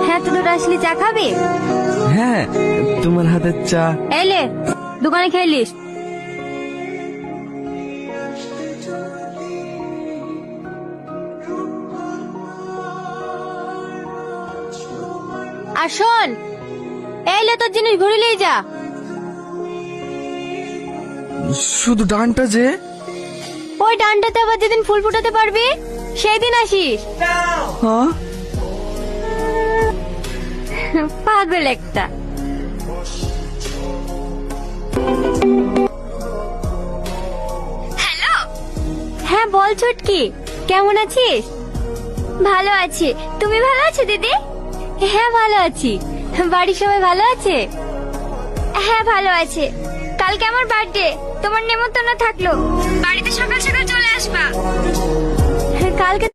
হ্যাঁ, তো তোরা আসলি চা খাবি? হ্যাঁ, তোমার হাতের চা। এলে দোকানে খেলিস। আর শোন, এলে তোর জিনিস ঘুরিলেই যা। শুধু ডানটা যে? ওই ডানটাতে আবার যেদিন ফুল ফুটাতে পারবি সেই দিন আসিস। হ্যাঁ, পাগল একটা। হ্যালো। হ্যাঁ বল ছুটকি, কেমন আছিস? ভালো আছি, তুমি ভালো আছো দিদি? হ্যাঁ ভালো আছি। বাড়ির সবাই ভালো আছে? হ্যাঁ ভালো আছে। কালকে আমার বার্থডে, তোমার নেমন্তন্ন থাকলো, বাড়িতে সকাল সকাল চলে আসবা। কালকে